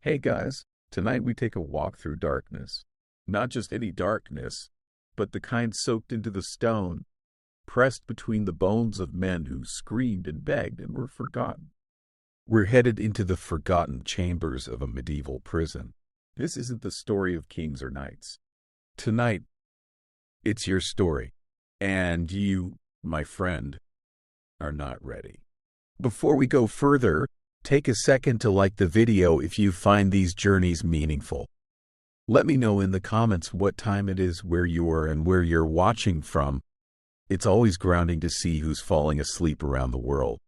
Hey guys, tonight we take a walk through darkness. Not just any darkness, but the kind soaked into the stone, pressed between the bones of men who screamed and begged and were forgotten. We're headed into the forgotten chambers of a medieval prison. This isn't the story of kings or knights. Tonight, it's your story, and you, my friend, are not ready. Before we go further, take a second to like the video if you find these journeys meaningful. Let me know in the comments what time it is, where you are, and where you're watching from. It's always grounding to see who's falling asleep around the world.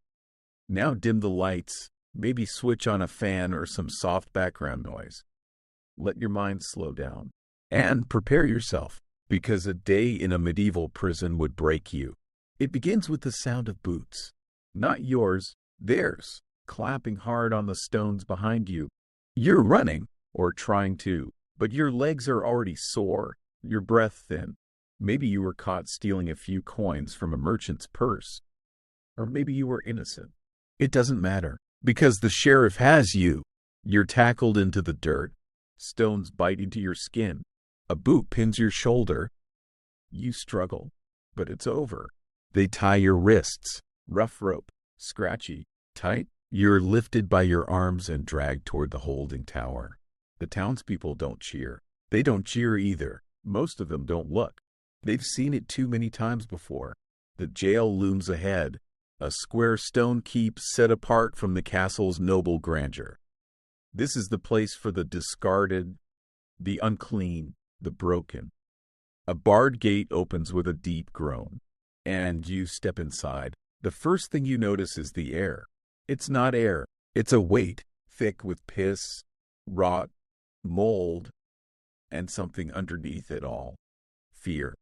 Now dim the lights, maybe switch on a fan or some soft background noise. Let your mind slow down. And prepare yourself, because a day in a medieval prison would break you. It begins with the sound of boots. Not yours, theirs, clapping hard on the stones behind you. You're running, or trying to, but your legs are already sore, your breath thin. Maybe you were caught stealing a few coins from a merchant's purse. Or maybe you were innocent. It doesn't matter, because the sheriff has you. You're tackled into the dirt. Stones bite into your skin. A boot pins your shoulder. You struggle, but it's over. They tie your wrists. Rough rope, scratchy, tight. You're lifted by your arms and dragged toward the holding tower. The townspeople don't cheer. They don't cheer either. Most of them don't look. They've seen it too many times before. The jail looms ahead, a square stone keep set apart from the castle's noble grandeur. This is the place for the discarded, the unclean, the broken. A barred gate opens with a deep groan, and you step inside. The first thing you notice is the air. It's not air. It's a weight, thick with piss, rot, mold, and something underneath it all. Fear.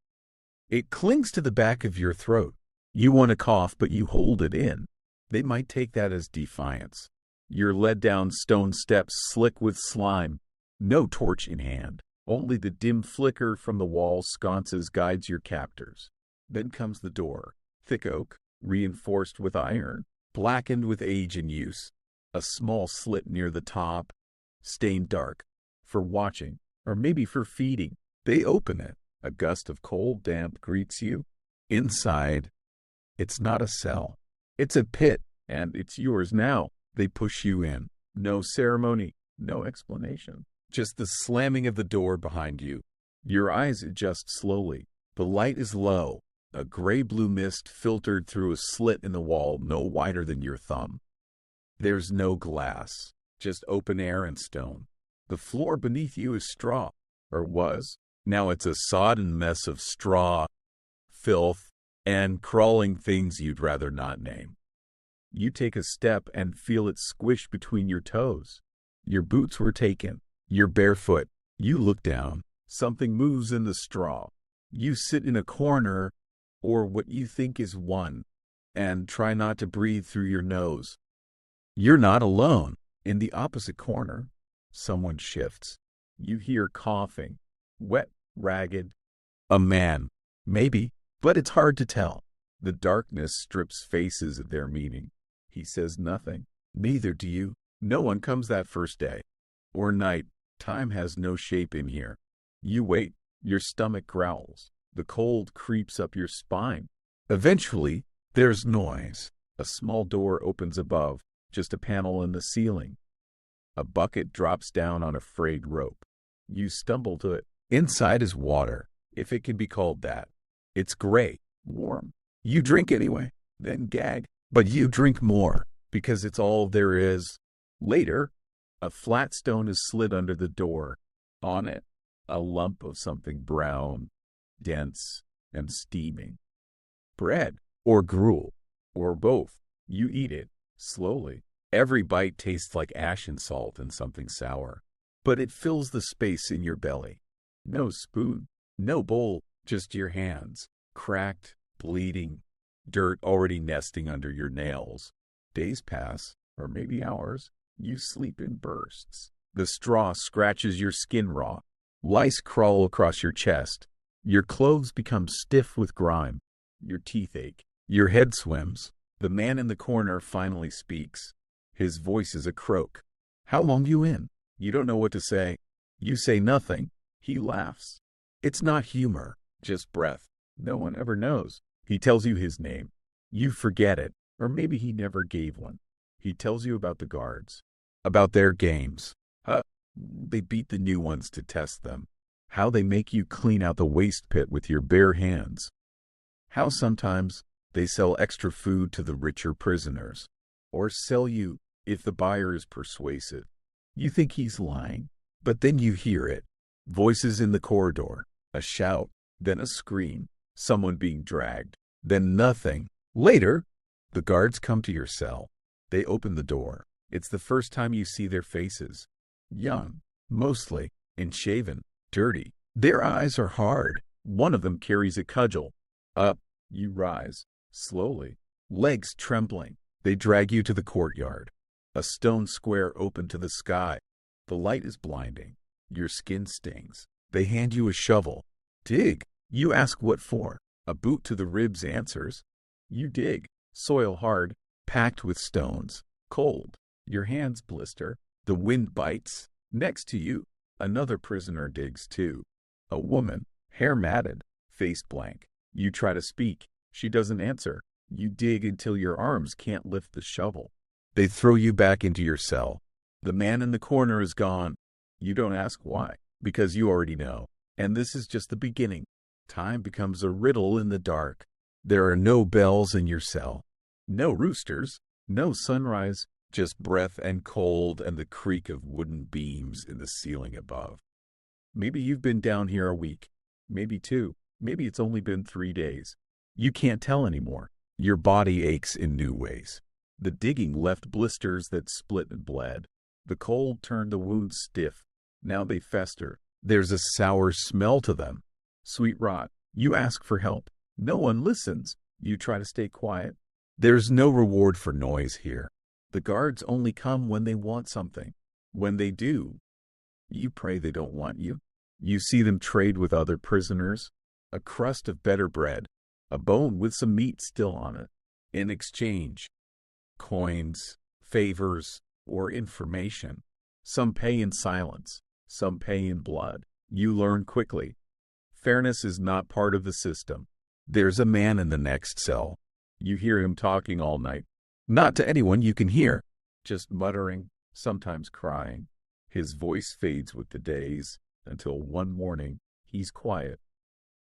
It clings to the back of your throat. You want to cough, but you hold it in. They might take that as defiance. You're led down stone steps slick with slime. No torch in hand. Only the dim flicker from the wall sconces guides your captors. Then comes the door. Thick oak, reinforced with iron, blackened with age and use. A small slit near the top, stained dark, for watching, or maybe for feeding. They open it. A gust of cold damp greets you. Inside, it's not a cell. It's a pit, and it's yours now. They push you in. No ceremony, no explanation. Just the slamming of the door behind you. Your eyes adjust slowly. The light is low. A gray-blue mist filtered through a slit in the wall no wider than your thumb. There's no glass, just open air and stone. The floor beneath you is straw, or was. Now it's a sodden mess of straw, filth, and crawling things you'd rather not name. You take a step and feel it squish between your toes. Your boots were taken. You're barefoot. You look down. Something moves in the straw. You sit in a corner, or what you think is one, and try not to breathe through your nose. You're not alone. In the opposite corner, someone shifts. You hear coughing, wet, ragged. A man, maybe, but it's hard to tell. The darkness strips faces of their meaning. He says nothing. Neither do you. No one comes that first day. Or night. Time has no shape in here. You wait. Your stomach growls. The cold creeps up your spine. Eventually, there's noise. A small door opens above, just a panel in the ceiling. A bucket drops down on a frayed rope. You stumble to it. Inside is water, if it can be called that. It's gray, warm. You drink anyway, then gag. But you drink more, because it's all there is. Later, a flat stone is slid under the door. On it, a lump of something brown, dense, and steaming. Bread, or gruel, or both. You eat it, slowly. Every bite tastes like ash and salt and something sour. But it fills the space in your belly. No spoon, no bowl, just your hands. Cracked, bleeding, dirt already nesting under your nails. Days pass, or maybe hours. You sleep in bursts. The straw scratches your skin raw. Lice crawl across your chest. Your clothes become stiff with grime. Your teeth ache. Your head swims. The man in the corner finally speaks. His voice is a croak. How long you in? You don't know what to say. You say nothing. He laughs. It's not humor, just breath. No one ever knows. He tells you his name. You forget it, or maybe he never gave one. He tells you about the guards, about their games. They beat the new ones to test them. How they make you clean out the waste pit with your bare hands. How sometimes they sell extra food to the richer prisoners, or sell you if the buyer is persuasive. You think he's lying, but then you hear it. Voices in the corridor, a shout, then a scream, someone being dragged, then nothing. Later, the guards come to your cell. They open the door. It's the first time you see their faces. Young, mostly, and shaven, dirty. Their eyes are hard. One of them carries a cudgel. Up, you rise, slowly, legs trembling. They drag you to the courtyard. A stone square open to the sky. The light is blinding. Your skin stings. They hand you a shovel. Dig. You ask what for. A boot to the ribs answers. You dig. Soil hard, packed with stones. Cold. Your hands blister. The wind bites. Next to you, another prisoner digs too. A woman, hair matted, face blank. You try to speak. She doesn't answer. You dig until your arms can't lift the shovel. They throw you back into your cell. The man in the corner is gone. You don't ask why, because you already know. And this is just the beginning. Time becomes a riddle in the dark. There are no bells in your cell. No roosters. No sunrise. Just breath and cold and the creak of wooden beams in the ceiling above. Maybe you've been down here a week. Maybe 2. Maybe it's only been 3 days. You can't tell anymore. Your body aches in new ways. The digging left blisters that split and bled. The cold turned the wounds stiff. Now they fester. There's a sour smell to them. Sweet rot. You ask for help. No one listens. You try to stay quiet. There's no reward for noise here. The guards only come when they want something. When they do, you pray they don't want you. You see them trade with other prisoners. A crust of better bread. A bone with some meat still on it. In exchange, coins, favors, or information. Some pay in silence. Some pay in blood. You learn quickly. Fairness is not part of the system. There's a man in the next cell. You hear him talking all night. Not to anyone you can hear. Just muttering, sometimes crying. His voice fades with the days, until one morning, he's quiet.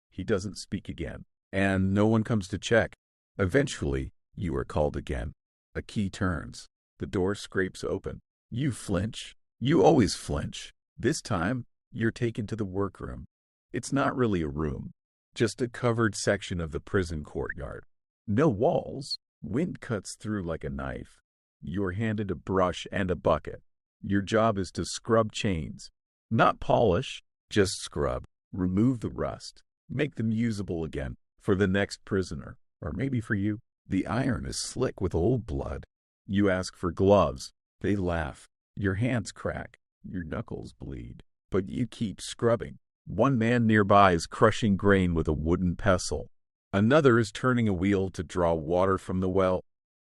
He doesn't speak again, and no one comes to check. Eventually, you are called again. A key turns. The door scrapes open. You flinch. You always flinch. This time, you're taken to the workroom. It's not really a room, just a covered section of the prison courtyard. No walls. Wind cuts through like a knife. You're handed a brush and a bucket. Your job is to scrub chains. Not polish, just scrub. Remove the rust. Make them usable again for the next prisoner, or maybe for you. The iron is slick with old blood. You ask for gloves. They laugh. Your hands crack. Your knuckles bleed. But you keep scrubbing. One man nearby is crushing grain with a wooden pestle. Another is turning a wheel to draw water from the well.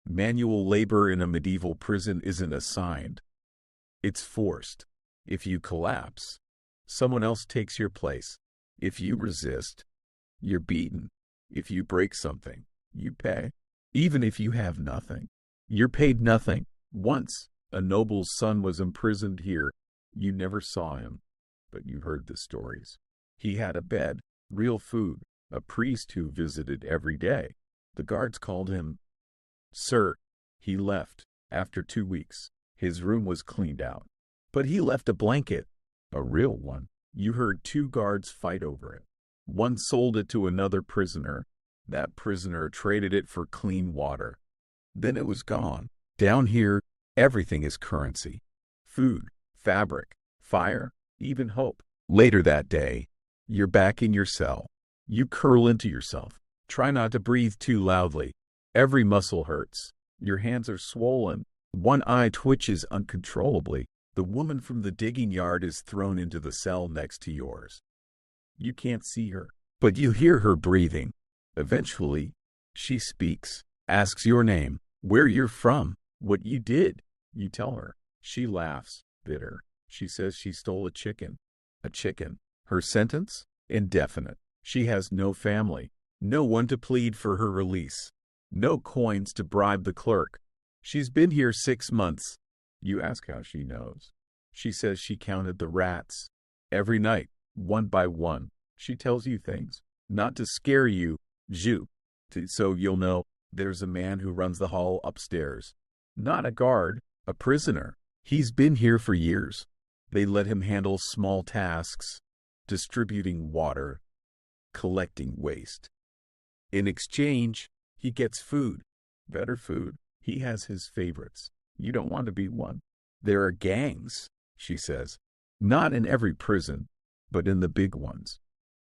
Manual labor in a medieval prison isn't assigned. It's forced. If you collapse, someone else takes your place. If you resist, you're beaten. If you break something, you pay. Even if you have nothing, you're paid nothing. Once, a noble's son was imprisoned here. You never saw him, but you heard the stories. He had a bed, real food, a priest who visited every day. The guards called him Sir. He left after 2 weeks. His room was cleaned out. But he left a blanket, a real one. You heard 2 guards fight over it. One sold it to another prisoner. That prisoner traded it for clean water. Then it was gone. Down here, everything is currency. Food, fabric, fire, even hope. Later that day, you're back in your cell. You curl into yourself. Try not to breathe too loudly. Every muscle hurts. Your hands are swollen. One eye twitches uncontrollably. The woman from the digging yard is thrown into the cell next to yours. You can't see her, but you hear her breathing. Eventually, she speaks, asks your name, where you're from, what you did. You tell her. She laughs, bitter. She says she stole a chicken. A chicken. Her sentence? Indefinite. She has no family, no one to plead for her release, no coins to bribe the clerk. She's been here 6 months. You ask how she knows. She says she counted the rats. Every night, one by one, she tells you things. Not to scare you, so you'll know there's a man who runs the hall upstairs. Not a guard, a prisoner. He's been here for years. They let him handle small tasks, distributing water, collecting waste. In exchange, he gets food, better food. He has his favorites. You don't want to be one. There are gangs, she says. Not in every prison, but in the big ones.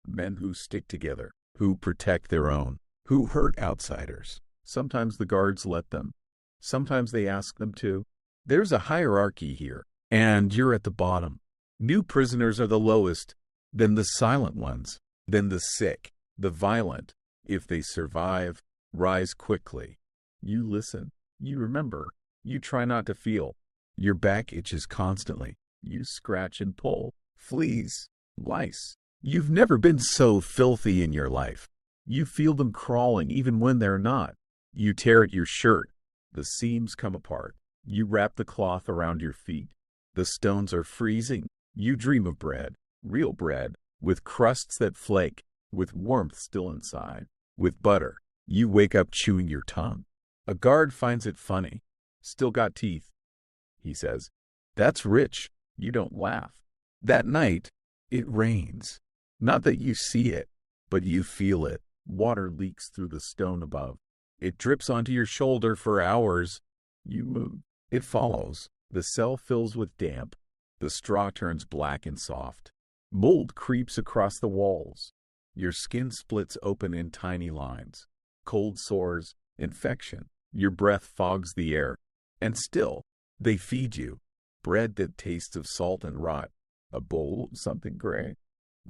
Men who stick together, who protect their own, who hurt outsiders. Sometimes the guards let them. Sometimes they ask them to. There's a hierarchy here, and you're at the bottom. New prisoners are the lowest, then the silent ones, then the sick, the violent. If they survive, rise quickly. You listen. You remember. You try not to feel. Your back itches constantly. You scratch and pull. Fleas, lice. You've never been so filthy in your life. You feel them crawling even when they're not. You tear at your shirt. The seams come apart. You wrap the cloth around your feet. The stones are freezing. You dream of bread, real bread, with crusts that flake, with warmth still inside, with butter. You wake up chewing your tongue. A guard finds it funny. Still got teeth, he says. That's rich. You don't laugh. That night, it rains. Not that you see it, but you feel it. Water leaks through the stone above. It drips onto your shoulder for hours. You move. It follows. The cell fills with damp. The straw turns black and soft. Mold creeps across the walls. Your skin splits open in tiny lines. Cold sores, infection. Your breath fogs the air. And still, they feed you. Bread that tastes of salt and rot. A bowl of something gray.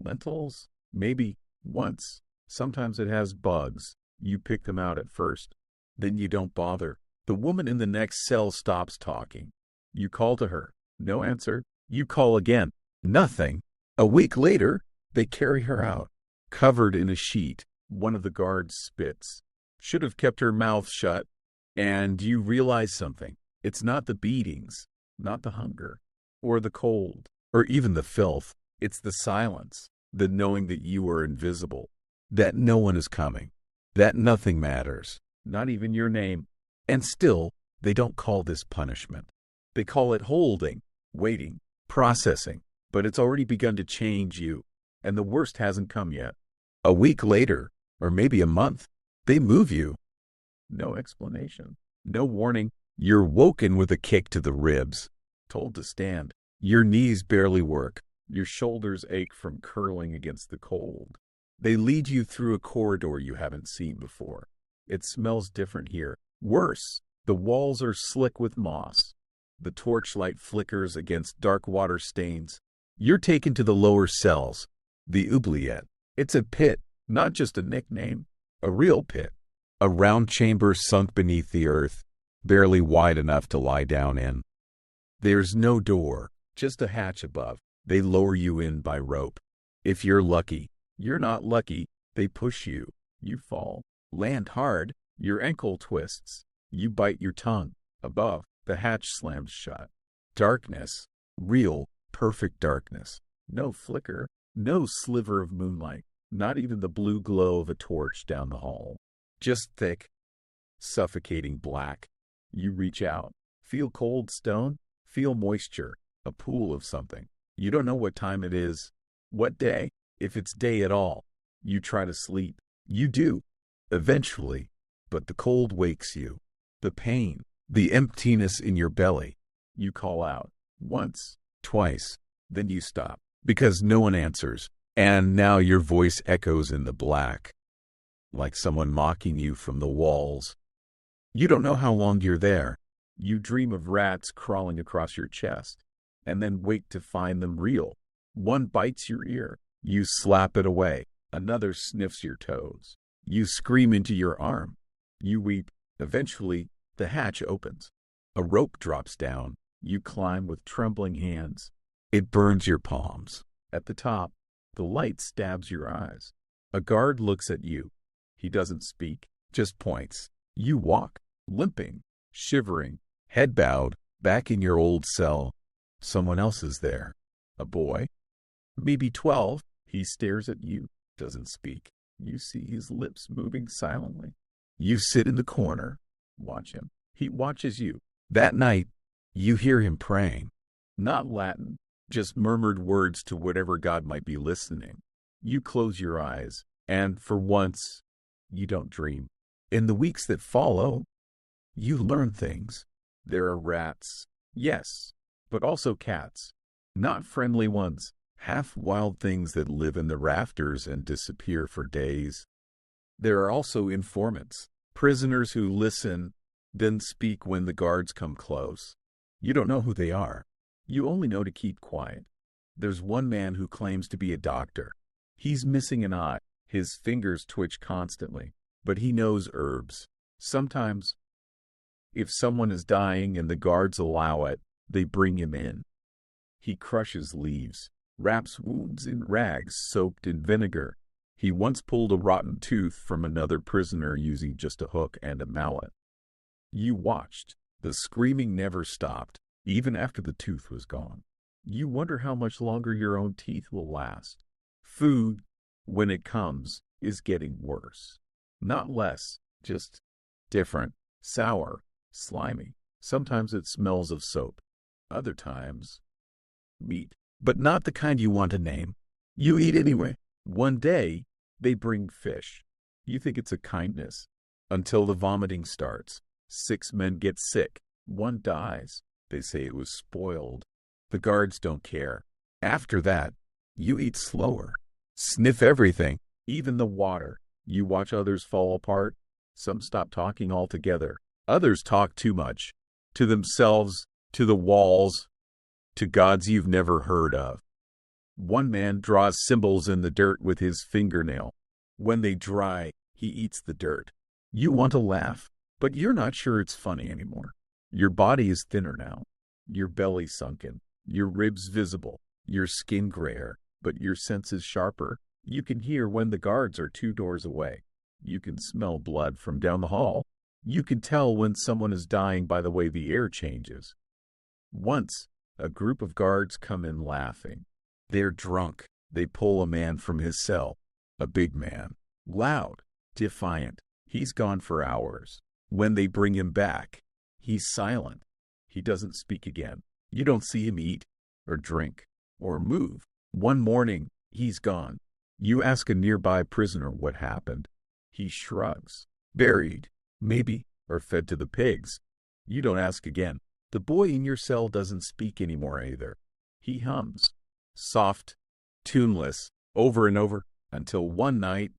Lentils? Maybe once. Sometimes it has bugs. You pick them out at first. Then you don't bother. The woman in the next cell stops talking. You call to her. No answer. You call again. Nothing. A week later, they carry her out. Covered in a sheet. One of the guards spits. Should have kept her mouth shut. And you realize something. It's not the beatings, not the hunger, or the cold, or even the filth. It's the silence, the knowing that you are invisible, that no one is coming, that nothing matters, not even your name. And still, they don't call this punishment. They call it holding, waiting, processing. But it's already begun to change you, and the worst hasn't come yet. A week later, or maybe a month, they move you. No explanation, no warning. You're woken with a kick to the ribs, told to stand. Your knees barely work. Your shoulders ache from curling against the cold. They lead you through a corridor you haven't seen before. It smells different here. Worse, the walls are slick with moss. The torchlight flickers against dark water stains. You're taken to the lower cells, the oubliette. It's a pit, not just a nickname, a real pit. A round chamber sunk beneath the earth, barely wide enough to lie down in. There's no door, just a hatch above. They lower you in by rope. If you're lucky, you're not lucky, they push you. You fall, land hard, your ankle twists. You bite your tongue. Above, the hatch slams shut. Darkness, real, perfect darkness. No flicker, no sliver of moonlight, not even the blue glow of a torch down the hall. Just thick, suffocating black. You reach out. Feel cold stone. Feel moisture. A pool of something. You don't know what time it is. What day? If it's day at all. You try to sleep. You do. Eventually. But the cold wakes you. The pain. The emptiness in your belly. You call out. Once. Twice. Then you stop. Because no one answers. And now your voice echoes in the black. Like someone mocking you from the walls. You don't know how long you're there. You dream of rats crawling across your chest, and then wake to find them real. One bites your ear. You slap it away. Another sniffs your toes. You scream into your arm. You weep. Eventually, the hatch opens. A rope drops down. You climb with trembling hands. It burns your palms. At the top, the light stabs your eyes. A guard looks at you. He doesn't speak, just points. You walk, limping, shivering, head bowed, back in your old cell. Someone else is there. A boy, maybe 12. He stares at you, doesn't speak. You see his lips moving silently. You sit in the corner, watch him. He watches you. That night, you hear him praying. Not Latin, just murmured words to whatever God might be listening. You close your eyes, and for once, you don't dream. In the weeks that follow, you learn things. There are rats, yes, but also cats. Not friendly ones, half-wild things that live in the rafters and disappear for days. There are also informants, prisoners who listen, then speak when the guards come close. You don't know who they are. You only know to keep quiet. There's one man who claims to be a doctor. He's missing an eye. His fingers twitch constantly, but he knows herbs. Sometimes, if someone is dying and the guards allow it, they bring him in. He crushes leaves, wraps wounds in rags soaked in vinegar. He once pulled a rotten tooth from another prisoner using just a hook and a mallet. You watched. The screaming never stopped, even after the tooth was gone. You wonder how much longer your own teeth will last. Food, when it comes, is getting worse. Not less, just different, sour, slimy. Sometimes it smells of soap. Other times, meat. But not the kind you want to name. You eat anyway. One day, they bring fish. You think it's a kindness. Until the vomiting starts. 6 men get sick. 1 dies. They say it was spoiled. The guards don't care. After that, you eat slower. Sniff everything, even the water. You watch others fall apart. Some stop talking altogether. Others talk too much. To themselves, to the walls, to gods you've never heard of. One man draws symbols in the dirt with his fingernail. When they dry, he eats the dirt. You want to laugh, but you're not sure it's funny anymore. Your body is thinner now. Your belly sunken. Your ribs visible. Your skin grayer, but your sense is sharper. You can hear when the guards are 2 doors away. You can smell blood from down the hall. You can tell when someone is dying by the way the air changes. Once, a group of guards come in laughing. They're drunk. They pull a man from his cell. A big man. Loud. Defiant. He's gone for hours. When they bring him back, he's silent. He doesn't speak again. You don't see him eat, or drink, or move. One morning, he's gone. You ask a nearby prisoner what happened. He shrugs. Buried, maybe, or fed to the pigs. You don't ask again. The boy in your cell doesn't speak anymore either. He hums. Soft, tuneless, over and over, until one night,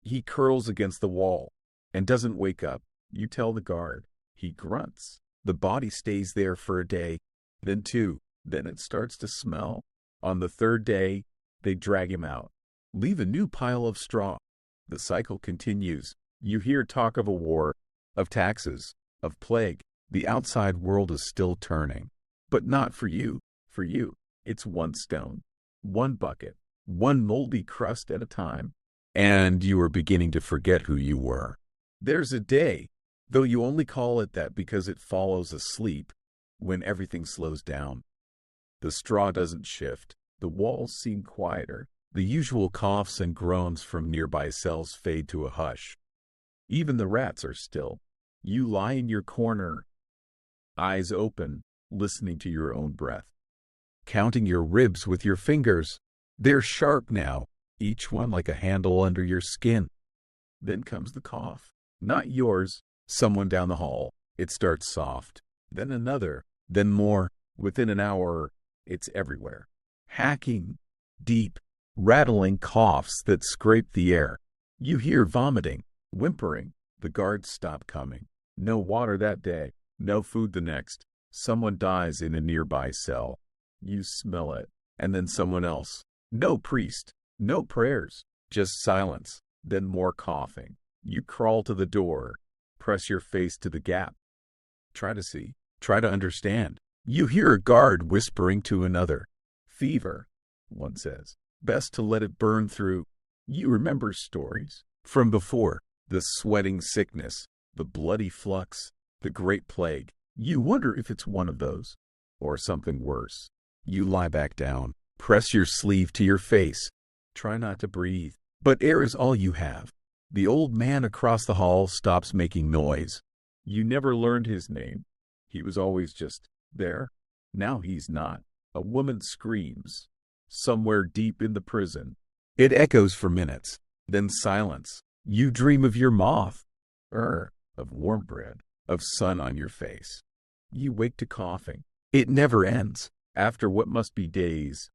he curls against the wall and doesn't wake up. You tell the guard. He grunts. The body stays there for a day, then 2. Then it starts to smell. On the 3rd day, they drag him out. Leave a new pile of straw. The cycle continues. You hear talk of a war, of taxes, of plague. The outside world is still turning. But not for you. For you, it's 1 stone, 1 bucket, 1 moldy crust at a time. And you are beginning to forget who you were. There's a day, though you only call it that because it follows a sleep, when everything slows down. The straw doesn't shift. The walls seem quieter. The usual coughs and groans from nearby cells fade to a hush. Even the rats are still. You lie in your corner, eyes open, listening to your own breath. Counting your ribs with your fingers. They're sharp now, each one like a handle under your skin. Then comes the cough. Not yours, someone down the hall. It starts soft. Then another. Then more. Within an hour, it's everywhere. Hacking, deep, rattling coughs that scrape the air. You hear vomiting, whimpering. The guards stop coming. No water that day. No food the next. Someone dies in a nearby cell. You smell it. And then someone else. No priest. No prayers. Just silence. Then more coughing. You crawl to the door. Press your face to the gap. Try to see. Try to understand. You hear a guard whispering to another. Fever, one says. Best to let it burn through. You remember stories from before. The sweating sickness, the bloody flux, the great plague. You wonder if it's one of those, or something worse. You lie back down, press your sleeve to your face. Try not to breathe, but air is all you have. The old man across the hall stops making noise. You never learned his name. He was always just there. Now he's not. A woman screams, somewhere deep in the prison. It echoes for minutes, then silence. You dream of your moth, of warm bread, of sun on your face. You wake to coughing. It never ends. After what must be days,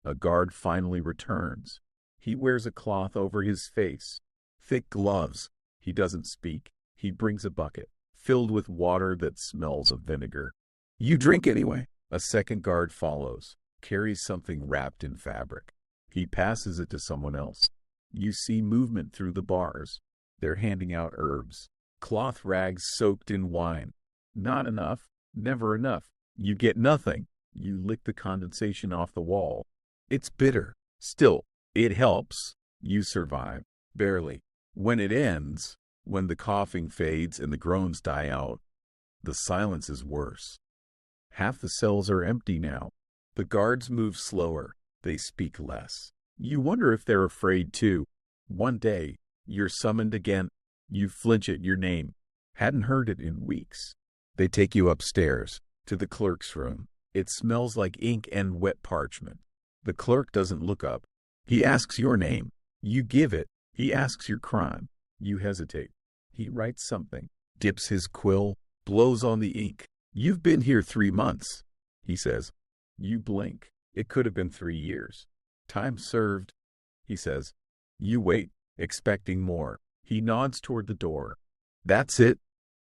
a guard finally returns. He wears a cloth over his face, thick gloves. He doesn't speak. He brings a bucket filled with water that smells of vinegar. You drink anyway. A second guard follows, carries something wrapped in fabric. He passes it to someone else. You see movement through the bars. They're handing out herbs, cloth rags soaked in wine. Not enough, never enough. You get nothing. You lick the condensation off the wall. It's bitter. Still, it helps. You survive, barely. When it ends, when the coughing fades and the groans die out, the silence is worse. Half the cells are empty now. The guards move slower. They speak less. You wonder if they're afraid too. One day, you're summoned again. You flinch at your name. Hadn't heard it in weeks. They take you upstairs, to the clerk's room. It smells like ink and wet parchment. The clerk doesn't look up. He asks your name. You give it. He asks your crime. You hesitate. He writes something, dips his quill, blows on the ink. You've been here 3 months, he says. You blink. It could have been 3 years. Time served, he says. You wait, expecting more. He nods toward the door. That's it,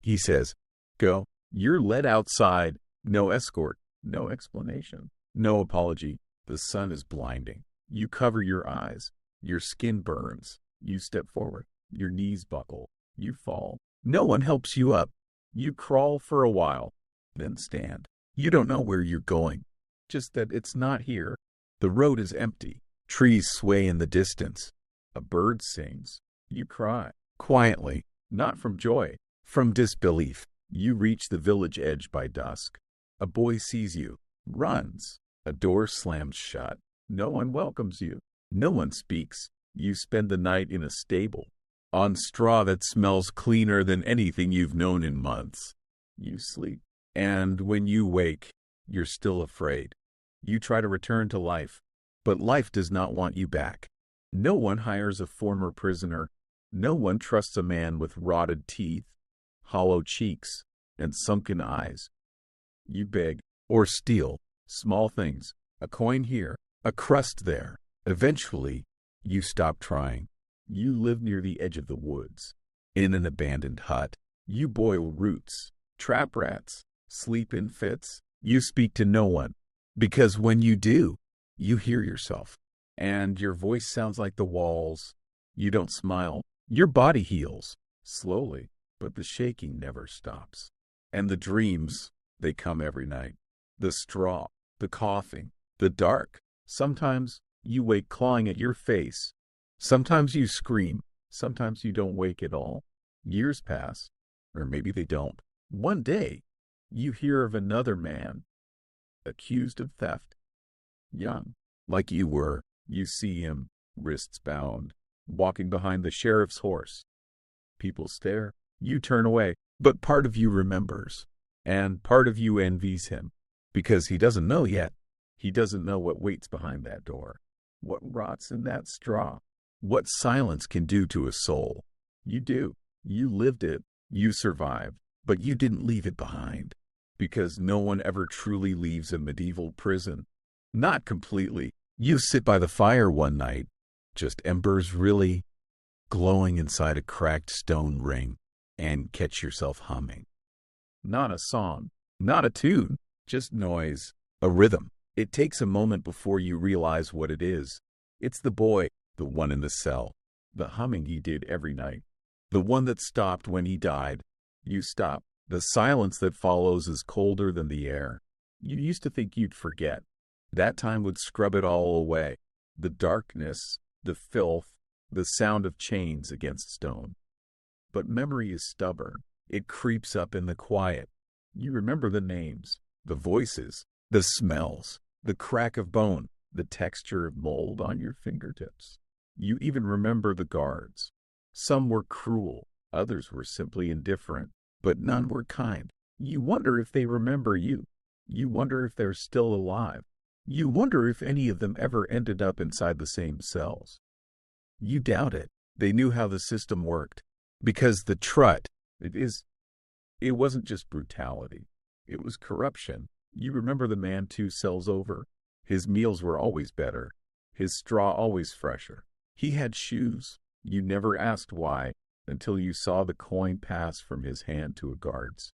he says. Go. You're led outside. No escort, no explanation, no apology. The sun is blinding. You cover your eyes. Your skin burns. You step forward. Your knees buckle. You fall. No one helps you up. You crawl for a while, then stand. You don't know where you're going, just that it's not here. The road is empty. Trees sway in the distance. A bird sings. You cry, quietly, not from joy, from disbelief. You reach the village edge by dusk. A boy sees you, runs. A door slams shut. No one welcomes you. No one speaks. You spend the night in a stable, on straw that smells cleaner than anything you've known in months. You sleep. And when you wake, you're still afraid. You try to return to life, but life does not want you back. No one hires a former prisoner. No one trusts a man with rotted teeth, hollow cheeks, and sunken eyes. You beg or steal small things, a coin here, a crust there. Eventually, you stop trying. You live near the edge of the woods, in an abandoned hut. You boil roots, trap rats, sleep in fits. You speak to no one, because when you do, you hear yourself, and your voice sounds like the walls. You don't smile. Your body heals, slowly, but the shaking never stops. And the dreams, they come every night. The straw, the coughing, the dark. Sometimes you wake clawing at your face. Sometimes you scream. Sometimes you don't wake at all. Years pass, or maybe they don't. One day, you hear of another man, accused of theft. Young, like you were, you see him, wrists bound, walking behind the sheriff's horse. People stare. You turn away, but part of you remembers, and part of you envies him, because he doesn't know yet. He doesn't know what waits behind that door, what rots in that straw, what silence can do to a soul. You do. You lived it. You survived, but you didn't leave it behind, because no one ever truly leaves a medieval prison. Not completely. You sit by the fire one night, just embers really glowing inside a cracked stone ring, and catch yourself humming. Not a song, not a tune, just noise, a rhythm. It takes a moment before you realize what it is. It's the boy, the one in the cell, the humming he did every night, the one that stopped when he died. You stop. The silence that follows is colder than the air. You used to think you'd forget, That time would scrub it all away. The darkness, the filth, the sound of chains against stone. But memory is stubborn. It creeps up in the quiet. You remember the names, the voices, the smells, the crack of bone, the texture of mold on your fingertips. You even remember the guards. Some were cruel, others were simply indifferent, but none were kind. You wonder if they remember you. You wonder if they're still alive. You wonder if any of them ever ended up inside the same cells. You doubt it. They knew how the system worked. Because the trut, it wasn't just brutality. It was corruption. You remember the man 2 cells over? His meals were always better. His straw always fresher. He had shoes. You never asked why until you saw the coin pass from his hand to a guard's.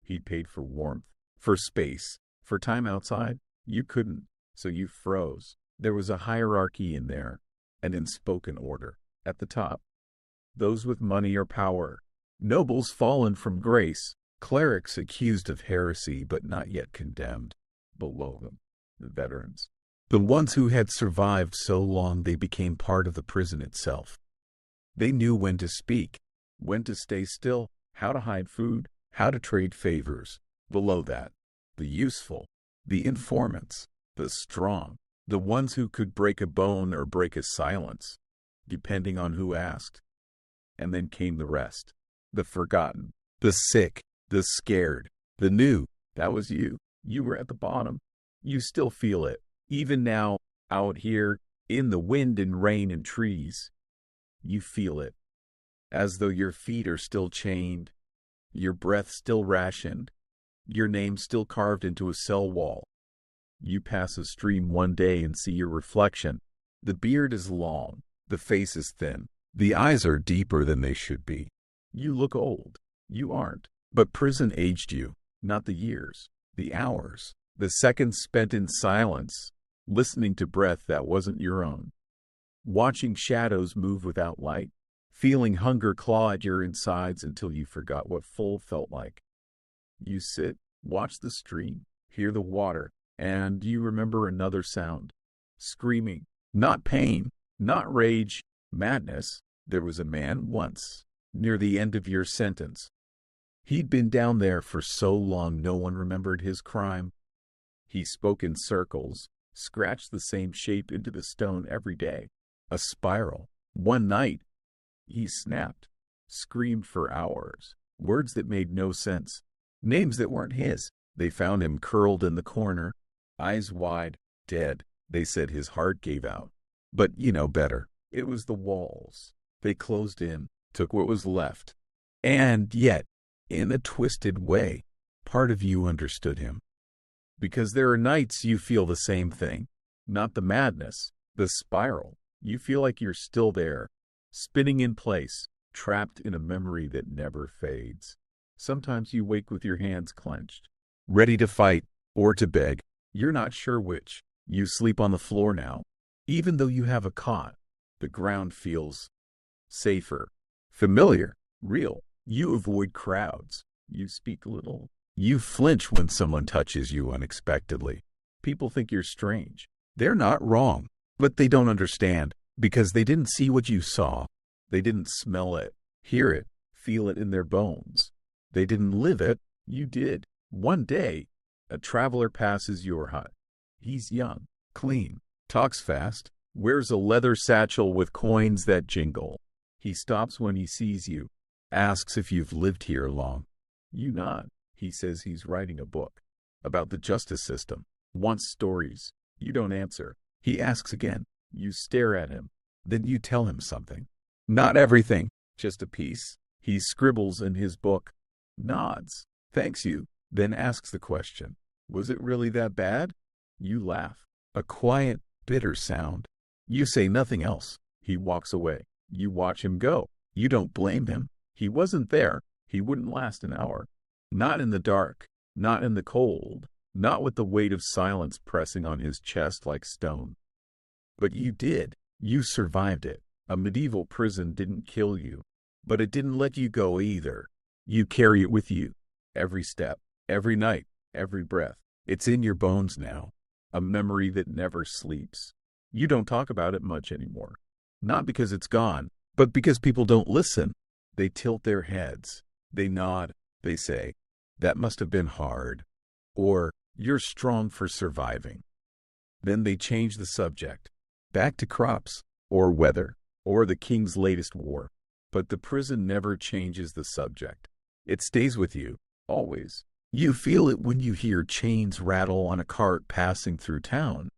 He paid for warmth, for space, for time outside. You couldn't, so you froze. There was a hierarchy in there, an unspoken order. At the top, those with money or power, nobles fallen from grace, clerics accused of heresy but not yet condemned. Below them, the veterans, the ones who had survived so long they became part of the prison itself. They knew when to speak, when to stay still, how to hide food, how to trade favors. Below that, the useful, the informants, the strong, the ones who could break a bone or break a silence, depending on who asked. And then came the rest, the forgotten, the sick, the scared, the new. That was you. You were at the bottom. You still feel it, even now, out here, in the wind and rain and trees. You feel it, as though your feet are still chained, your breath still rationed, your name still carved into a cell wall. You pass a stream one day and see your reflection. The beard is long, the face is thin, the eyes are deeper than they should be. You look old. You aren't. But prison aged you, not the years, the hours, the seconds spent in silence, listening to breath that wasn't your own, watching shadows move without light, feeling hunger claw at your insides until you forgot what full felt like. You sit, watch the stream, hear the water, and you remember another sound. Screaming. Not pain, not rage, madness. There was a man once, near the end of your sentence. He'd been down there for so long no one remembered his crime. He spoke in circles, scratched the same shape into the stone every day. A spiral. One night, he snapped, screamed for hours, words that made no sense, names that weren't his. They found him curled in the corner, eyes wide, dead. They said his heart gave out. But you know better. It was the walls. They closed in, took what was left. And yet, in a twisted way, part of you understood him. Because there are nights you feel the same thing. Not the madness, the spiral. You feel like you're still there, spinning in place, trapped in a memory that never fades. Sometimes you wake with your hands clenched, ready to fight or to beg. You're not sure which. You sleep on the floor now, even though you have a cot. The ground feels safer, familiar, real. You avoid crowds. You speak little. You flinch when someone touches you unexpectedly. People think you're strange. They're not wrong, but they don't understand because they didn't see what you saw. They didn't smell it, hear it, feel it in their bones. They didn't live it. You did. One day, a traveler passes your hut. He's young, clean, talks fast, wears a leather satchel with coins that jingle. He stops when he sees you, asks if you've lived here long. You nod. He says he's writing a book about the justice system. Wants stories. You don't answer. He asks again. You stare at him. Then you tell him something. Not everything, just a piece. He scribbles in his book, nods, thanks you, then asks the question, was it really that bad? You laugh. A quiet, bitter sound. You say nothing else. He walks away. You watch him go. You don't blame him. He wasn't there. He wouldn't last an hour. Not in the dark. Not in the cold. Not with the weight of silence pressing on his chest like stone. But you did. You survived it. A medieval prison didn't kill you. But it didn't let you go either. You carry it with you. Every step. Every night. Every breath. It's in your bones now. a memory that never sleeps. You don't talk about it much anymore. Not because it's gone, but because people don't listen. They tilt their heads. They nod. They say, "That must have been hard." Or, "You're strong for surviving." Then they change the subject. Back to crops, or weather, or the king's latest war. But the prison never changes the subject. It stays with you, always. You feel it when you hear chains rattle on a cart passing through town.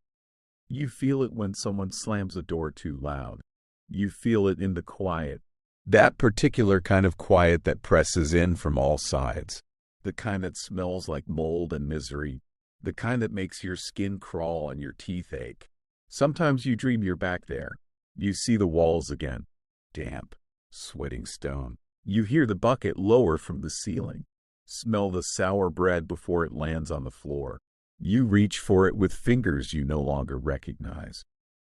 You feel it when someone slams a door too loud. You feel it in the quiet. That particular kind of quiet that presses in from all sides. The kind that smells like mold and misery. The kind that makes your skin crawl and your teeth ache. Sometimes you dream you're back there. You see the walls again. Damp, sweating stone. You hear the bucket lower from the ceiling. Smell the sour bread before it lands on the floor. You reach for it with fingers you no longer recognize.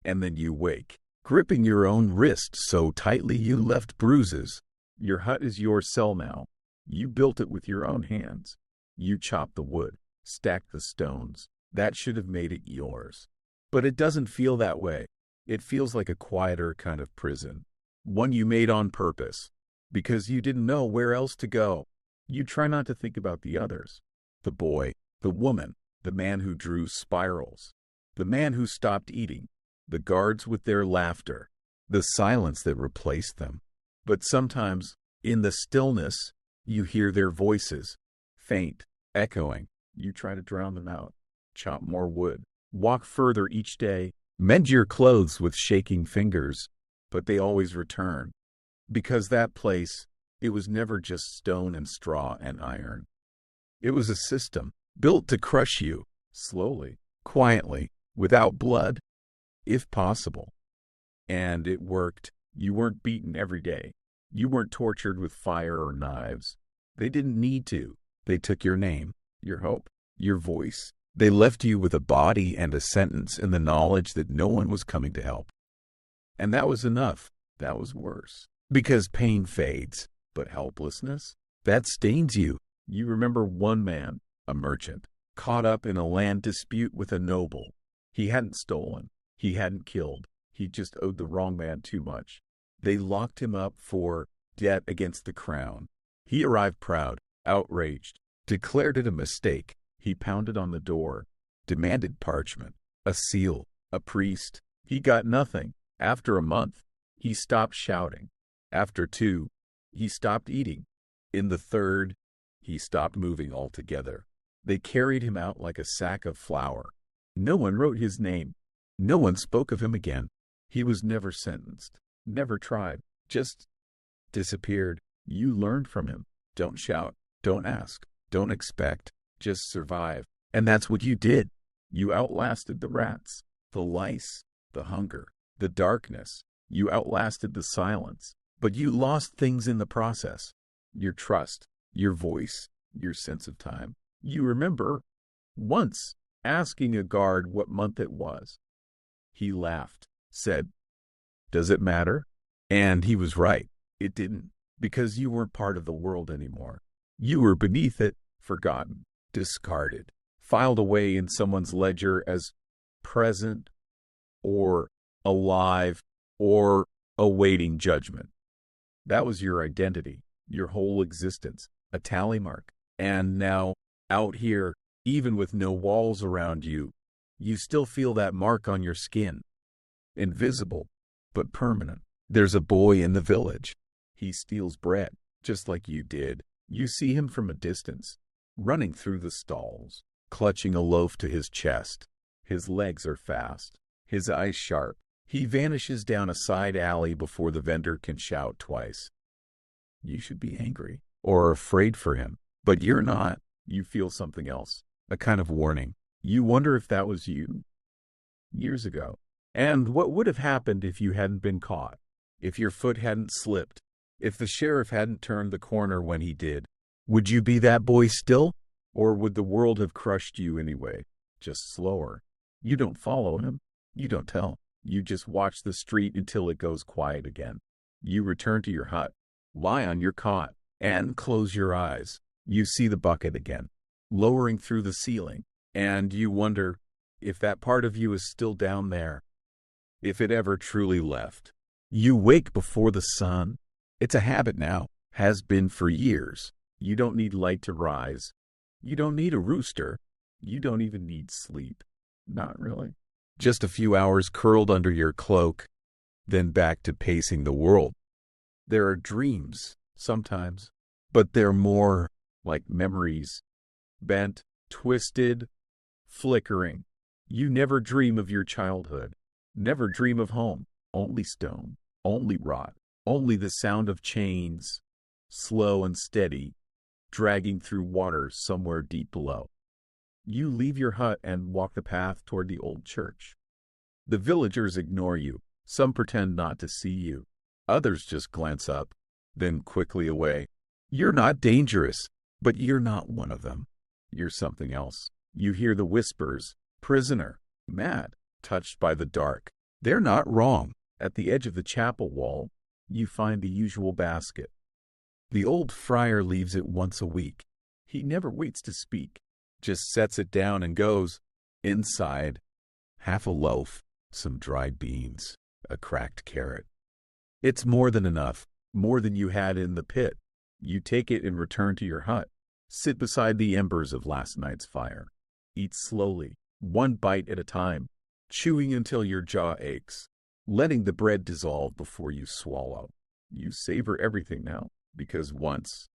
And then you wake, gripping your own wrist so tightly you left bruises. Your hut is your cell now. You built it with your own hands. You chopped the wood, stacked the stones. That should have made it yours. But it doesn't feel that way. It feels like a quieter kind of prison. One you made on purpose, because you didn't know where else to go. You try not to think about the others. The boy, the woman, the man who drew spirals, the man who stopped eating, the guards with their laughter, the silence that replaced them. But sometimes, in the stillness, you hear their voices, faint, echoing. You try to drown them out, chop more wood, walk further each day, mend your clothes with shaking fingers, but they always return. Because that place, it was never just stone and straw and iron. It was a system built to crush you, slowly, quietly, without blood, if possible. And it worked. You weren't beaten every day. You weren't tortured with fire or knives. They didn't need to. They took your name, your hope, your voice. They left you with a body and a sentence and the knowledge that no one was coming to help. And that was enough. That was worse. Because pain fades, but helplessness, that stains you. You remember one man, a merchant, caught up in a land dispute with a noble. He hadn't stolen. He hadn't killed. He just owed the wrong man too much. They locked him up for debt against the crown. He arrived proud, outraged, declared it a mistake. He pounded on the door, demanded parchment, a seal, a priest. He got nothing. After a month, he stopped shouting. After 2, he stopped eating. In the 3rd, he stopped moving altogether. They carried him out like a sack of flour. No one wrote his name. No one spoke of him again. He was never sentenced, never tried, just disappeared. You learned from him. Don't shout, don't ask, don't expect, just survive. And that's what you did. You outlasted the rats, the lice, the hunger, the darkness. You outlasted the silence. But you lost things in the process. Your trust, your voice, your sense of time. You remember once asking a guard what month it was. He laughed, said, "Does it matter?" And he was right. It didn't, because you weren't part of the world anymore. You were beneath it, forgotten, discarded, filed away in someone's ledger as present or alive or awaiting judgment. That was your identity, your whole existence, a tally mark. And now, out here, even with no walls around you, you still feel that mark on your skin. Invisible, but permanent. There's a boy in the village. He steals bread, just like you did. You see him from a distance, running through the stalls, clutching a loaf to his chest. His legs are fast, his eyes sharp. He vanishes down a side alley before the vendor can shout twice. You should be angry or afraid for him, but you're not. You feel something else, a kind of warning. You wonder if that was you years ago. And what would have happened if you hadn't been caught, if your foot hadn't slipped, if the sheriff hadn't turned the corner when he did? Would you be that boy still? Or would the world have crushed you anyway, just slower? You don't follow him. You don't tell. You just watch the street until it goes quiet again. You return to your hut, lie on your cot, and close your eyes. You see the bucket again, lowering through the ceiling, and you wonder, if that part of you is still down there, if it ever truly left. You wake before the sun. It's a habit now, has been for years. You don't need light to rise. You don't need a rooster. You don't even need sleep. Not really. Just a few hours curled under your cloak, then back to pacing the world. There are dreams, sometimes, but they're more like memories. Bent, twisted, flickering. You never dream of your childhood. Never dream of home. Only stone. Only rot. Only the sound of chains, slow and steady, dragging through water somewhere deep below. You leave your hut and walk the path toward the old church. The villagers ignore you. Some pretend not to see you. Others just glance up, then quickly away. You're not dangerous, but you're not one of them. You're something else. You hear the whispers, prisoner, mad, touched by the dark. They're not wrong. At the edge of the chapel wall, you find the usual basket. The old friar leaves it once a week. He never waits to speak, just sets it down and goes. Inside, half a loaf, some dried beans, a cracked carrot. It's more than enough, more than you had in the pit. You take it and return to your hut. Sit beside the embers of last night's fire. Eat slowly, one bite at a time, chewing until your jaw aches, letting the bread dissolve before you swallow. You savor everything now, because once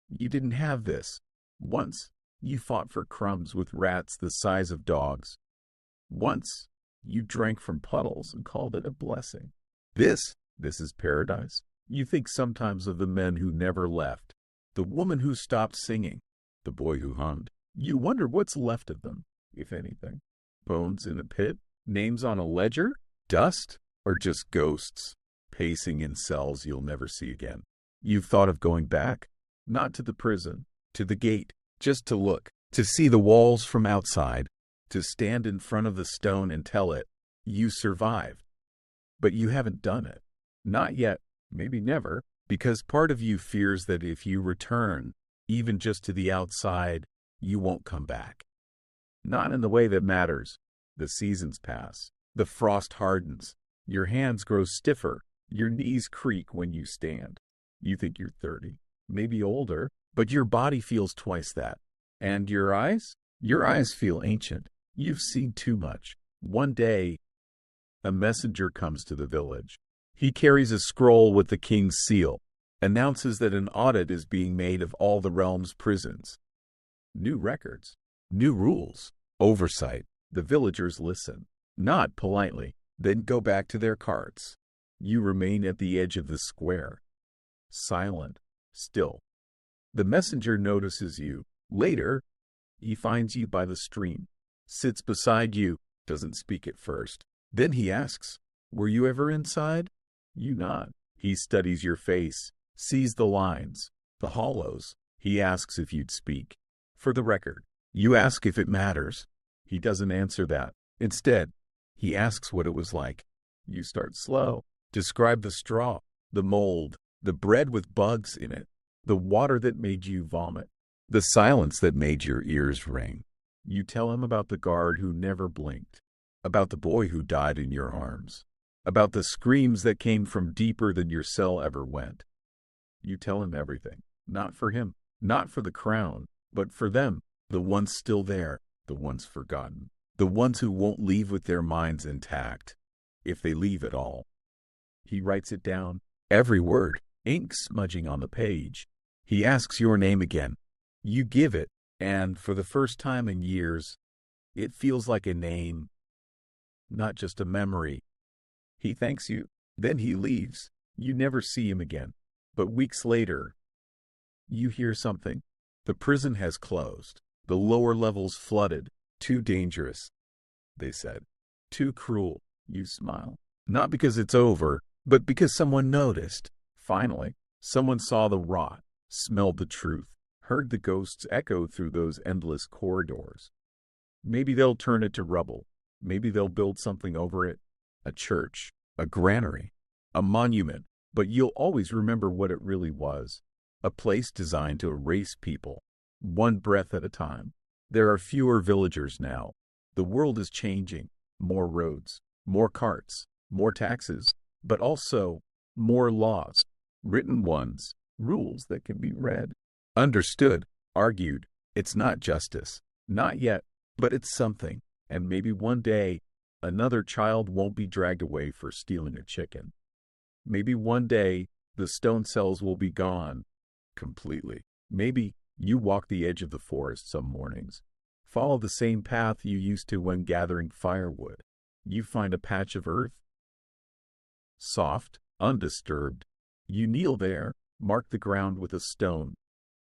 you didn't have this. Once you fought for crumbs with rats the size of dogs. Once you drank from puddles and called it a blessing. This is paradise. You think sometimes of the men who never left, the woman who stopped singing, the boy who hummed. You wonder what's left of them, if anything. Bones in a pit, names on a ledger, dust, or just ghosts, pacing in cells you'll never see again. You've thought of going back, not to the prison, to the gate, just to look, to see the walls from outside, to stand in front of the stone and tell it, you survived. But you haven't done it. Not yet, maybe never, because part of you fears that if you return, even just to the outside, you won't come back. Not in the way that matters. The seasons pass. The frost hardens. Your hands grow stiffer. Your knees creak when you stand. You think you're 30, maybe older, but your body feels twice that. And your eyes? Your eyes feel ancient. You've seen too much. One day, a messenger comes to the village. He carries a scroll with the king's seal, announces that an audit is being made of all the realm's prisons. New records, new rules, oversight. The villagers listen, nod politely, then go back to their carts. You remain at the edge of the square, silent, still. The messenger notices you. Later, he finds you by the stream, sits beside you, doesn't speak at first. Then he asks, "Were you ever inside?" You nod. He studies your face, sees the lines, the hollows. He asks if you'd speak. For the record, you ask if it matters. He doesn't answer that. Instead, he asks what it was like. You start slow. Describe the straw, the mold, the bread with bugs in it, the water that made you vomit, the silence that made your ears ring. You tell him about the guard who never blinked, about the boy who died in your arms, about the screams that came from deeper than your cell ever went. You tell him everything, not for him, not for the crown, but for them, the ones still there, the ones forgotten, the ones who won't leave with their minds intact, if they leave at all. He writes it down, every word, ink smudging on the page. He asks your name again. You give it, and for the first time in years, it feels like a name, not just a memory. He thanks you, then he leaves. You never see him again. But weeks later, you hear something. The prison has closed. The lower levels flooded. Too dangerous, they said. Too cruel. You smile. Not because it's over, but because someone noticed. Finally, someone saw the rot, smelled the truth, heard the ghosts echo through those endless corridors. Maybe they'll turn it to rubble. Maybe they'll build something over it. A church, a granary, a monument, but you'll always remember what it really was. A place designed to erase people, one breath at a time. There are fewer villagers now, The world is changing. More roads, more carts, more taxes, but also more laws. Written ones, rules that can be read, understood, argued. It's not justice. Not yet, but it's something. And maybe one day, another child won't be dragged away for stealing a chicken. Maybe one day, the stone cells will be gone completely. Maybe you walk the edge of the forest some mornings. Follow the same path you used to when gathering firewood. You find a patch of earth, soft, undisturbed. You kneel there, mark the ground with a stone.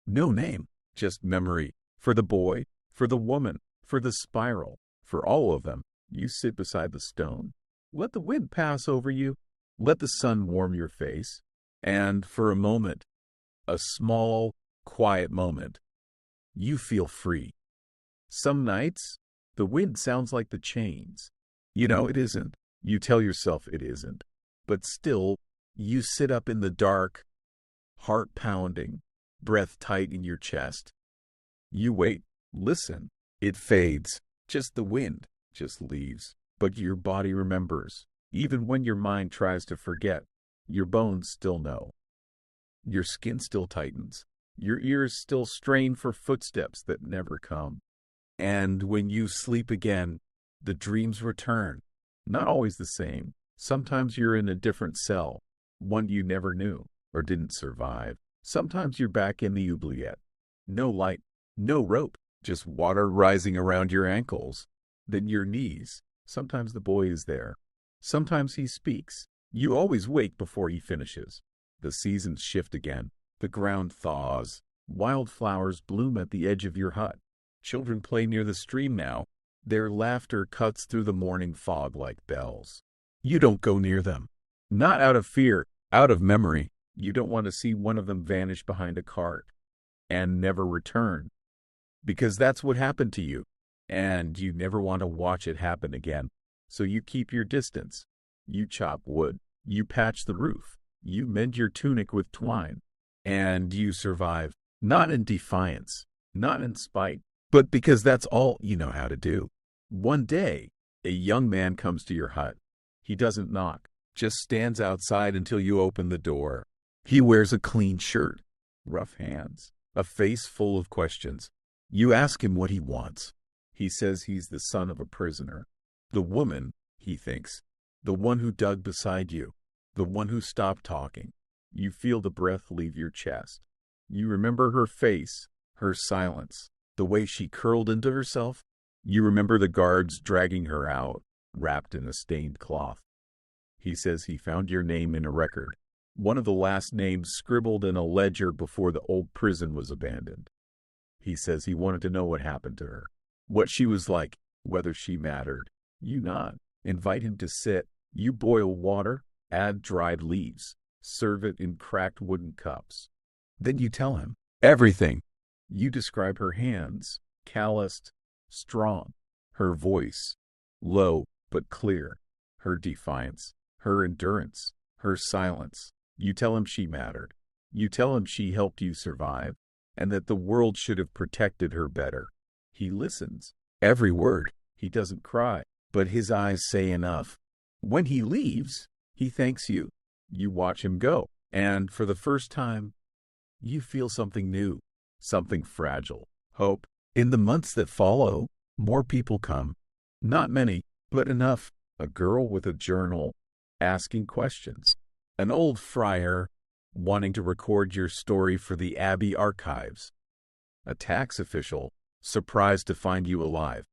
No name, just memory. For the boy, for the woman, for the spiral, for all of them. You sit beside the stone. Let the wind pass over you. Let the sun warm your face. And for a moment, a small, quiet moment, you feel free. Some nights, the wind sounds like the chains. You know it isn't. You tell yourself it isn't. But still, you sit up in the dark, heart pounding, breath tight in your chest. You wait, listen. It fades. Just the wind, just leaves. But your body remembers. Even when your mind tries to forget, your bones still know. Your skin still tightens. Your ears still strain for footsteps that never come. And when you sleep again, the dreams return. Not always the same. Sometimes you're in a different cell, one you never knew or didn't survive. Sometimes you're back in the oubliette. No light, no rope, just water rising around your ankles. Then your knees. Sometimes the boy is there. Sometimes he speaks. You always wake before he finishes. The seasons shift again. The ground thaws. Wildflowers bloom at the edge of your hut. Children play near the stream now. Their laughter cuts through the morning fog like bells. You don't go near them. Not out of fear, out of memory. You don't want to see one of them vanish behind a cart and never return. Because that's what happened to you. And you never want to watch it happen again. So you keep your distance. You chop wood. You patch the roof. You mend your tunic with twine. And you survive. Not in defiance. Not in spite. But because that's all you know how to do. One day, a young man comes to your hut. He doesn't knock, just stands outside until you open the door. He wears a clean shirt, rough hands, a face full of questions. You ask him what he wants. He says he's the son of a prisoner. The woman, he thinks, the one who dug beside you, the one who stopped talking. You feel the breath leave your chest. You remember her face, her silence. The way she curled into herself. You remember the guards dragging her out, wrapped in a stained cloth. He says he found your name in a record, one of the last names scribbled in a ledger before the old prison was abandoned. He says he wanted to know what happened to her, what she was like, whether she mattered. You nod, invite him to sit. You boil water, add dried leaves, serve it in cracked wooden cups. Then you tell him everything. You describe her hands, calloused, strong, her voice, low but clear, her defiance, her endurance, her silence. You tell him she mattered. You tell him she helped you survive, and that the world should have protected her better. He listens. Every word. He doesn't cry, but his eyes say enough. When he leaves, he thanks you. You watch him go, and for the first time, you feel something new. Something fragile. Hope. In the months that follow, more people come. Not many, but enough. A girl with a journal, asking questions. An old friar, wanting to record your story for the Abbey archives. A tax official, surprised to find you alive.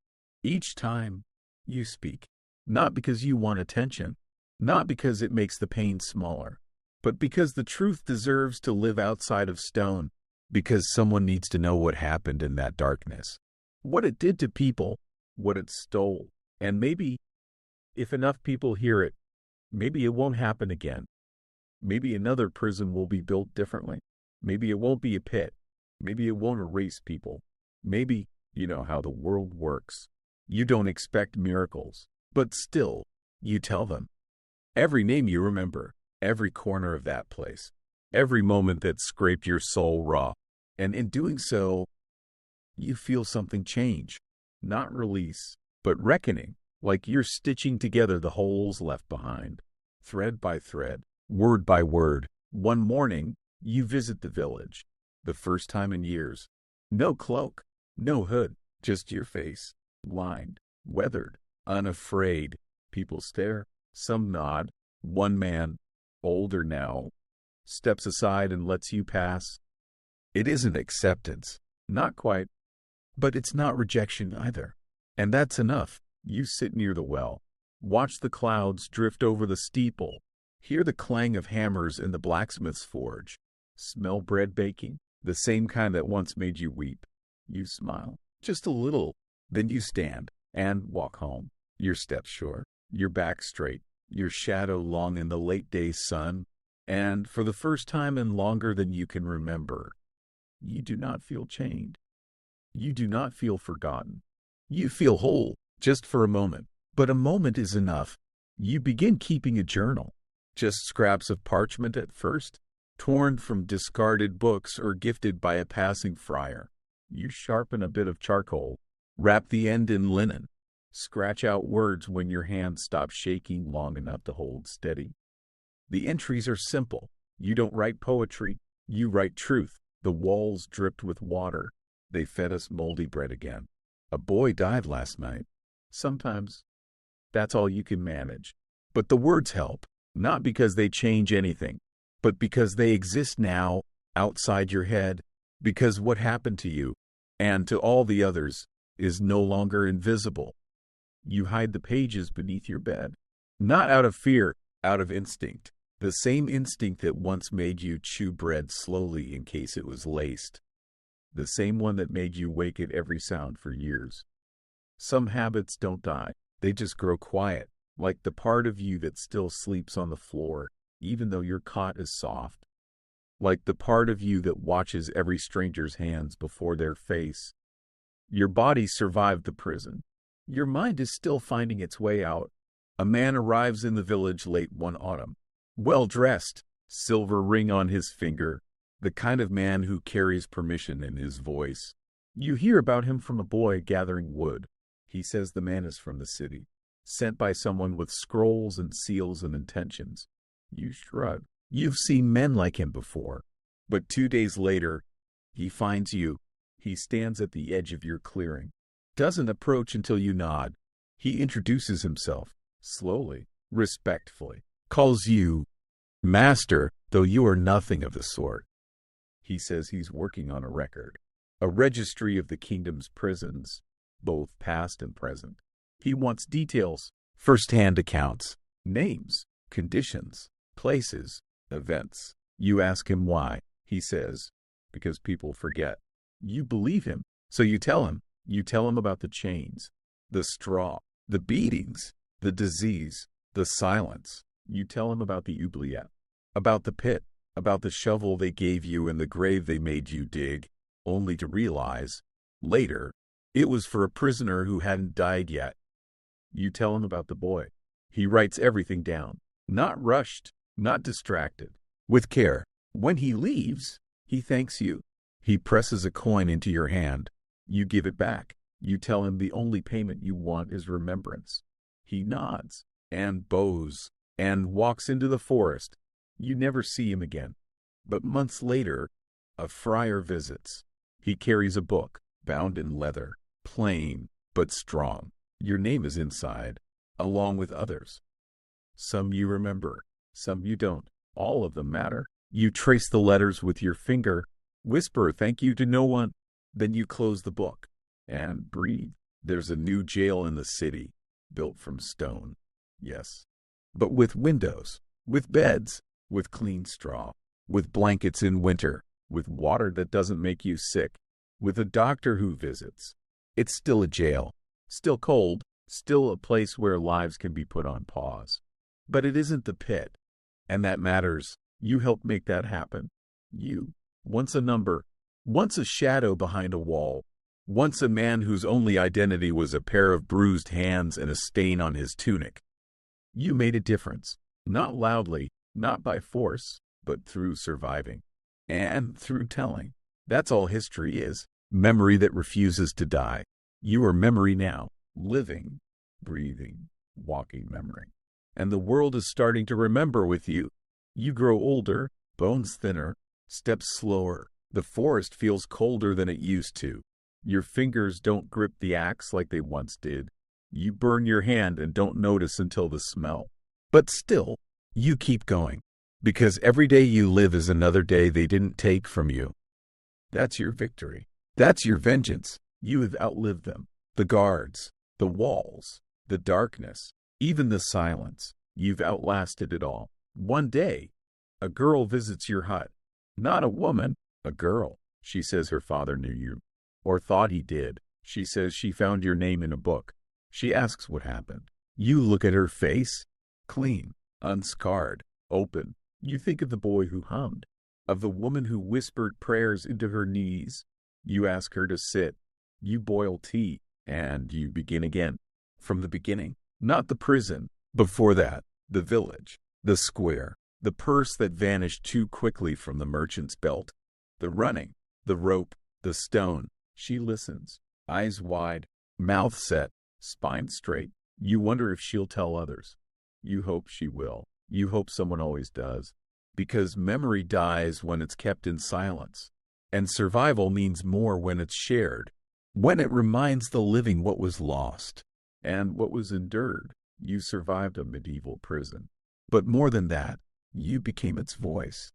Each time, you speak. Not because you want attention. Not because it makes the pain smaller. But because the truth deserves to live outside of stone. Because someone needs to know what happened in that darkness. What it did to people, what it stole. And maybe, if enough people hear it, maybe it won't happen again. Maybe another prison will be built differently. Maybe it won't be a pit. Maybe it won't erase people. Maybe, you know how the world works. You don't expect miracles, but still, you tell them. Every name you remember, every corner of that place. Every moment that scraped your soul raw. And in doing so, you feel something change, not release. but reckoning, like you're stitching together the holes left behind, thread by thread, word by word. One morning, you visit the village, the first time in years. No cloak, no hood, just your face, lined, weathered, unafraid. People stare, some nod. One man, older now, steps aside and lets you pass. It isn't acceptance, not quite, but it's not rejection either. And that's enough. You sit near the well, watch the clouds drift over the steeple, hear the clang of hammers in the blacksmith's forge, smell bread baking, the same kind that once made you weep. You smile, just a little, then you stand and walk home, your steps sure, your back straight, your shadow long in the late day sun, and for the first time in longer than you can remember, you do not feel chained. You do not feel forgotten. You feel whole, just for a moment. But a moment is enough. You begin keeping a journal. Just scraps of parchment at first, torn from discarded books or gifted by a passing friar. You sharpen a bit of charcoal, wrap the end in linen, scratch out words when your hand stops shaking long enough to hold steady. The entries are simple. You don't write poetry. You write truth. The walls dripped with water. They fed us moldy bread again. A boy died last night. Sometimes that's all you can manage. But the words help, not because they change anything, but because they exist now, outside your head, because what happened to you, and to all the others, is no longer invisible. You hide the pages beneath your bed, not out of fear, out of instinct, the same instinct that once made you chew bread slowly in case it was laced, the same one that made you wake at every sound for years. Some habits don't die, they just grow quiet, like the part of you that still sleeps on the floor, even though your cot is soft. Like the part of you that watches every stranger's hands before their face. Your body survived the prison. Your mind is still finding its way out. A man arrives in the village late one autumn, well-dressed, silver ring on his finger, the kind of man who carries permission in his voice. You hear about him from a boy gathering wood. He says the man is from the city, sent by someone with scrolls and seals and intentions. You shrug. You've seen men like him before. But 2 days later, he finds you. He stands at the edge of your clearing. Doesn't approach until you nod. He introduces himself, slowly, respectfully. Calls you master, though you are nothing of the sort. He says he's working on a record, a registry of the kingdom's prisons, both past and present. He wants details, first-hand accounts, names, conditions, places, events. You ask him why. He says, because people forget. You believe him, so you tell him. You tell him about the chains, the straw, the beatings, the disease, the silence. You tell him about the oubliette, about the pit, about the shovel they gave you and the grave they made you dig, only to realize, later, it was for a prisoner who hadn't died yet. You tell him about the boy. He writes everything down, not rushed, not distracted, with care. When he leaves, he thanks you. He presses a coin into your hand. You give it back. You tell him the only payment you want is remembrance. He nods and bows and walks into the forest. You never see him again. But months later, a friar visits. He carries a book, bound in leather, plain but strong. Your name is inside, along with others. Some you remember, some you don't. All of them matter. You trace the letters with your finger, whisper thank you to no one, then you close the book and breathe. There's a new jail in the city, built from stone, yes, but with windows, with beds, with clean straw, with blankets in winter, with water that doesn't make you sick, with a doctor who visits. It's still a jail, still cold, still a place where lives can be put on pause. But it isn't the pit, and that matters. You helped make that happen. You, once a number, once a shadow behind a wall, once a man whose only identity was a pair of bruised hands and a stain on his tunic. You made a difference, not loudly, not by force, but through surviving, and through telling. That's all history is, memory that refuses to die. You are memory now, living, breathing, walking memory. And the world is starting to remember with you. You grow older, bones thinner, steps slower. The forest feels colder than it used to. Your fingers don't grip the axe like they once did. You burn your hand and don't notice until the smell. But still, you keep going. Because every day you live is another day they didn't take from you. That's your victory. That's your vengeance. You have outlived them. The guards, the walls, the darkness, even the silence. You've outlasted it all. One day, a girl visits your hut. Not a woman, a girl. She says her father knew you, or thought he did. She says she found your name in a book. She asks what happened. You look at her face, clean, unscarred, open. You think of the boy who hummed, of the woman who whispered prayers into her knees. You ask her to sit. You boil tea, and you begin again. From the beginning, not the prison. Before that, the village, the square, the purse that vanished too quickly from the merchant's belt, the running, the rope, the stone. She listens, eyes wide, mouth set, spine straight. You wonder if she'll tell others. You hope she will. You hope someone always does. Because memory dies when it's kept in silence. And survival means more when it's shared. When it reminds the living what was lost and what was endured. You survived a medieval prison. But more than that, you became its voice.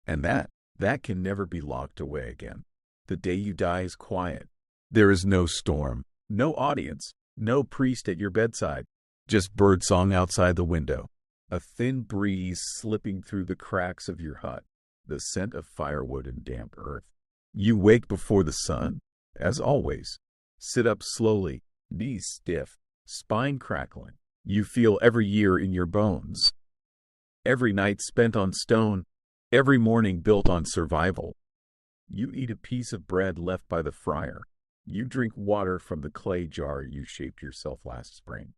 And that can never be locked away again. The day you die is quiet. There is no storm, no audience, no priest at your bedside. Just birdsong outside the window. A thin breeze slipping through the cracks of your hut. The scent of firewood and damp earth. You wake before the sun, as always. Sit up slowly, knees stiff, spine crackling. You feel every year in your bones. Every night spent on stone, every morning built on survival. You eat a piece of bread left by the fryer. You drink water from the clay jar you shaped yourself last spring.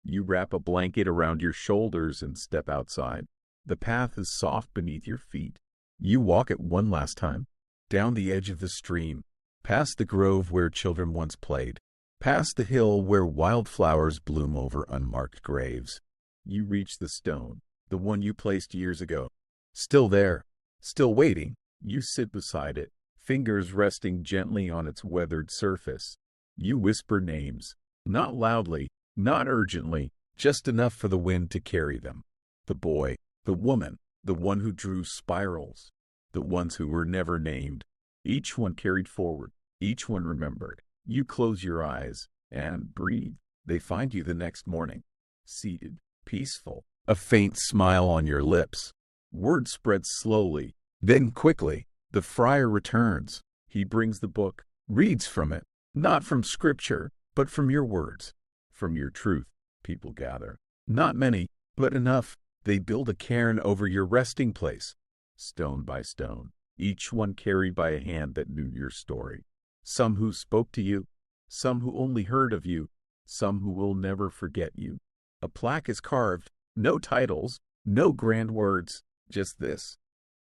You wrap a blanket around your shoulders and step outside. The path is soft beneath your feet. You walk it one last time, down the edge of the stream, past the grove where children once played, past the hill where wildflowers bloom over unmarked graves. You reach the stone, the one you placed years ago. Still there, still waiting. You sit beside it, fingers resting gently on its weathered surface. You whisper names, not loudly, not urgently, just enough for the wind to carry them. The boy, the woman, the one who drew spirals, the ones who were never named. Each one carried forward, each one remembered. You close your eyes and breathe. They find you the next morning, seated, peaceful, a faint smile on your lips. Word spreads slowly, then quickly. The friar returns. He brings the book, reads from it, not from scripture, but from your words, from your truth. People gather. Not many, but enough. They build a cairn over your resting place, stone by stone, each one carried by a hand that knew your story. Some who spoke to you, some who only heard of you, some who will never forget you. A plaque is carved, no titles, no grand words, just this.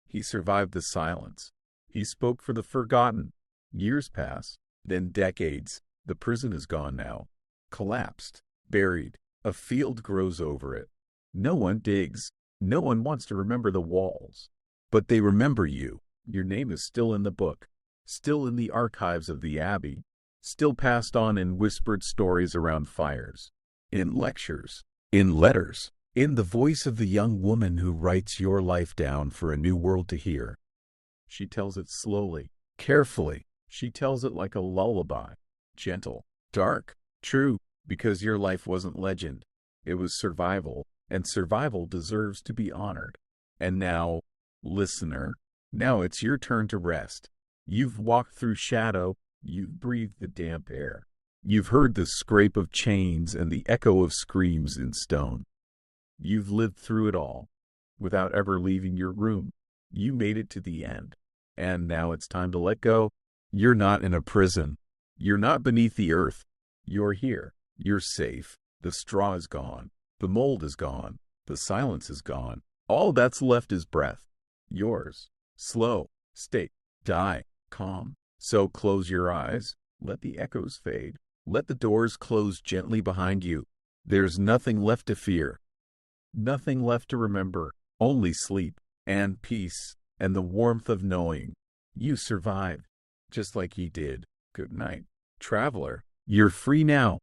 He survived the silence. He spoke for the forgotten. Years pass, then decades. The prison is gone now. Collapsed, buried. A field grows over it. No one digs. No one wants to remember the walls. But they remember you. Your name is still in the book, still in the archives of the Abbey, still passed on in whispered stories around fires, in lectures, in letters. In the voice of the young woman who writes your life down for a new world to hear. She tells it slowly, carefully. She tells it like a lullaby. Gentle, dark, true, because your life wasn't legend. It was survival, and survival deserves to be honored. And now, listener, now it's your turn to rest. You've walked through shadow. You've breathed the damp air. You've heard the scrape of chains and the echo of screams in stone. You've lived through it all, without ever leaving your room. You made it to the end, and now it's time to let go. You're not in a prison. You're not beneath the earth. You're here. You're safe. The straw is gone. The mold is gone. The silence is gone. All that's left is breath. Yours. Slow. Stay. Die. Calm. So close your eyes. Let the echoes fade. Let the doors close gently behind you. There's nothing left to fear, nothing left to remember, only sleep and peace and the warmth of knowing you survived, just like he did. Good night, traveler. You're free now.